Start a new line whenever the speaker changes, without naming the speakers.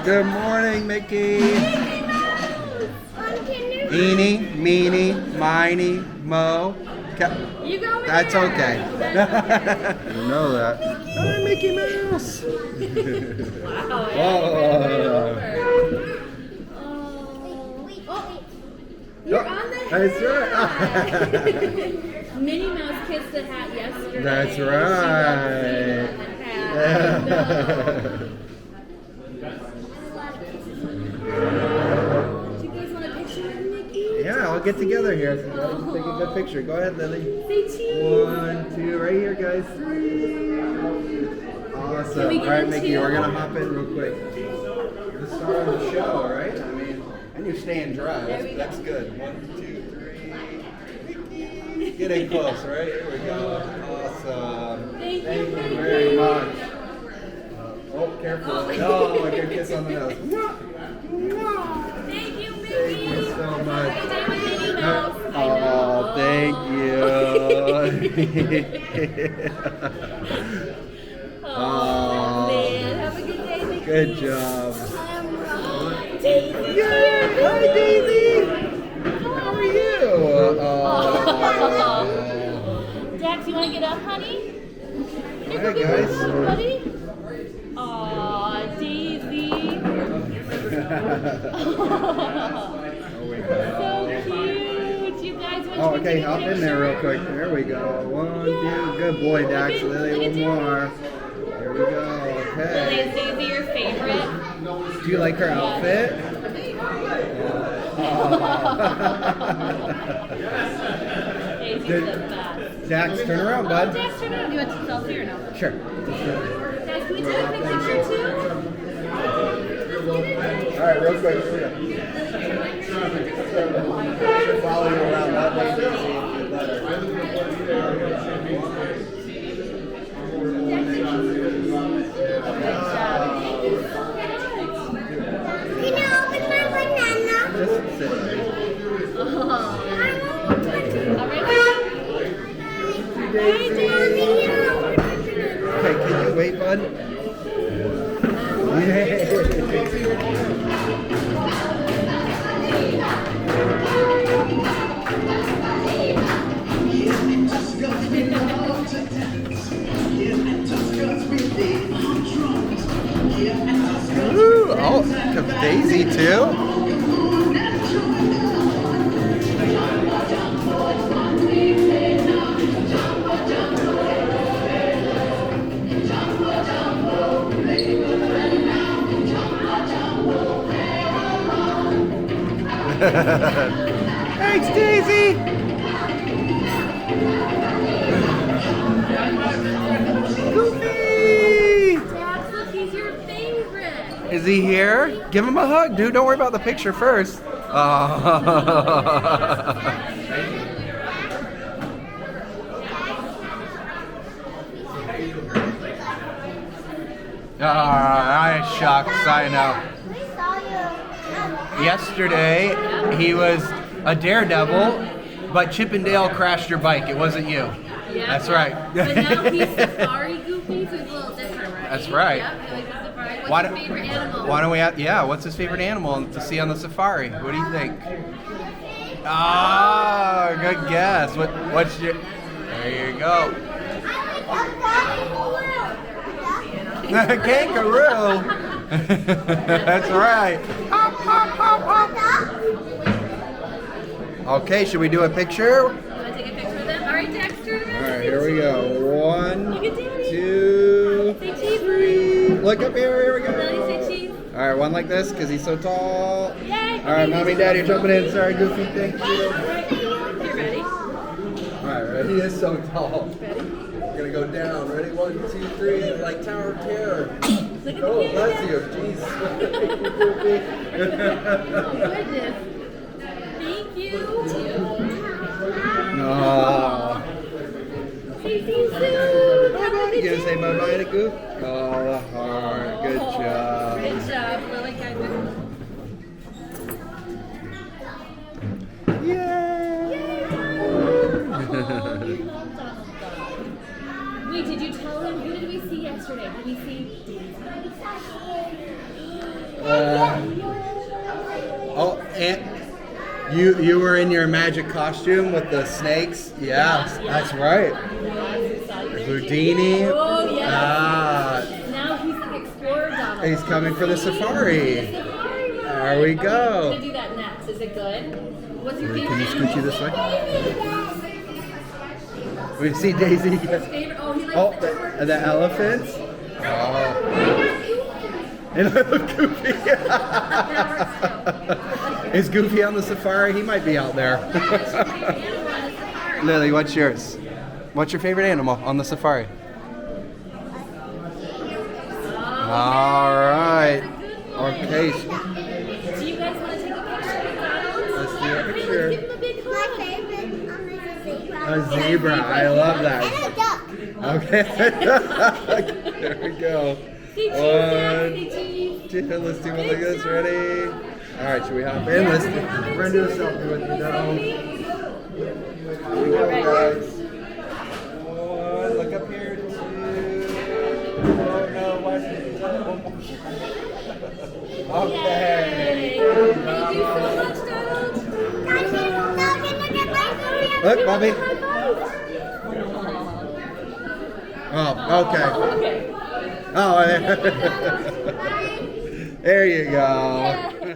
Good morning, Mickey. Eeny, meeny, miny, mo.
You go over
That's
there.
okay. You know that. Hi, Mickey Mouse.
Wow. You're on the hat.
That's right.
Minnie Mouse kissed the hat yesterday.
That's
She
right.
got the hat. Do you guys want a picture of Mickey?
Yeah, I'll get together here. So let's take a good picture. Go ahead, Lily.
Say cheese.
1, 2, right here, guys. 3. Awesome.
we
All
get
right,
in
Mickey,
two?
we're gonna hop in real quick. The star of the show, right? I mean, and you're staying dry. That's good. 1, 2, 3. Get in close, right? Here we go. Awesome.
Thank you,
very much. Oh, careful. No, a good kiss on the nose.
Thank you, Mickey.
Thank you so much.
Have a good day with Minnie Mouse. I
Oh,
know.
thank you.
Oh, man. Have a good day, Mickey.
Good job.
Daisy.
Yay! Hi, Daisy. How are you?
Dax, you want to get up, honey?
All right, guys.
Buddy? Aw, Daisy. So cute. You guys want
Oh,
to
okay,
take a
hop in
picture?
there real quick. There we go. 1, 2. Good boy, Dax. Lily, one more. There we go.
Lily,
Okay.
is Daisy your favorite?
Do you like her outfit?
Daisy's
Good.
the best.
Dax, turn around, bud.
Dax, turn around. You want to selfie or no?
Sure.
Dax, can we take a picture too?
All right, real quick. Here we go. Follow you around that way. Just sit there. Okay, can you wait, bud? Ooh, oh, Daisy too? Thanks, Daisy. Goofy.
Dax, look, he's your favorite.
Is he here? Give him a hug, dude. Don't worry about the picture first. I'm shocked. I know. Yesterday, he was a daredevil, but Chippendale crashed your bike. It wasn't you.
Yeah.
That's right.
But now he's safari goofy, so he's a little different, right?
That's right.
Yep, he likes the safari. What's
Why
your
don't-
favorite animal?
Why don't we have, yeah, what's his favorite animal to see on the safari? What do you think? Ah, good guess. What's your, there you go. Kangaroo. That's right. Hop, hop, hop, hop. Okay, should we do a picture?
You want to take a picture with them? All right, Dax, turn around.
All right, here we go. 1,
Look at Daddy.
2,
Say cheese.
3. Look up here. Here we
Lily,
go.
say cheese.
All right, one like this because he's so tall.
Yay.
All right, mommy, daddy are jumping in. Sorry, Goofy. Thank you.
You're ready.
All right, ready? He is so tall.
Ready?
We're gonna go down. Ready? 1, 2, 3. Like Tower of Terror.
Look at
Oh,
the
bless
camera.
you. Jeez. Goofy.
Goodness. Thank you.
No.
See you soon. Have a
You
good
gonna say
day.
bye-bye to Goof? Oh, the heart. Good job.
Good job, Lily. Guys.
Yay!
Wait, did you tell him? Who did we see yesterday? yesterday. Let me see.
Oh, and you were in your magic costume with the snakes? Yeah, that's right. Houdini.
Oh, yeah.
Ah,
Now he's the explorer Donald.
he's coming for the safari. There we
Okay, we're
go.
gonna do that next. Is it good? What's your
Can
favorite
you scoot you
animal?
this way? We see Daisy.
Favorite? Oh, he likes
Oh,
the
the elephants. Oh. And I love Goofy. Is Goofy on the safari? He might be out there. Lily, what's yours? What's your favorite animal on the safari? All right. Okay.
Do you guys want to take a picture with Donald?
Let's do a
Let's
picture.
give him a big hug.
A zebra. I love that.
And a duck.
Okay. There we go.
Say cheese, Dad. Say cheese.
Two. Let's do one like this. Ready? All right. Should we hop in? Let's. We're gonna do a selfie with you now. Here we go, guys. One. Look up here. Two. Oh no! Why did you do that? One more. Okay.
Thank you so much, Donald.
Look, Bobby.
High five.
Oh, okay.
Okay.
Oh, there you go.
Yeah.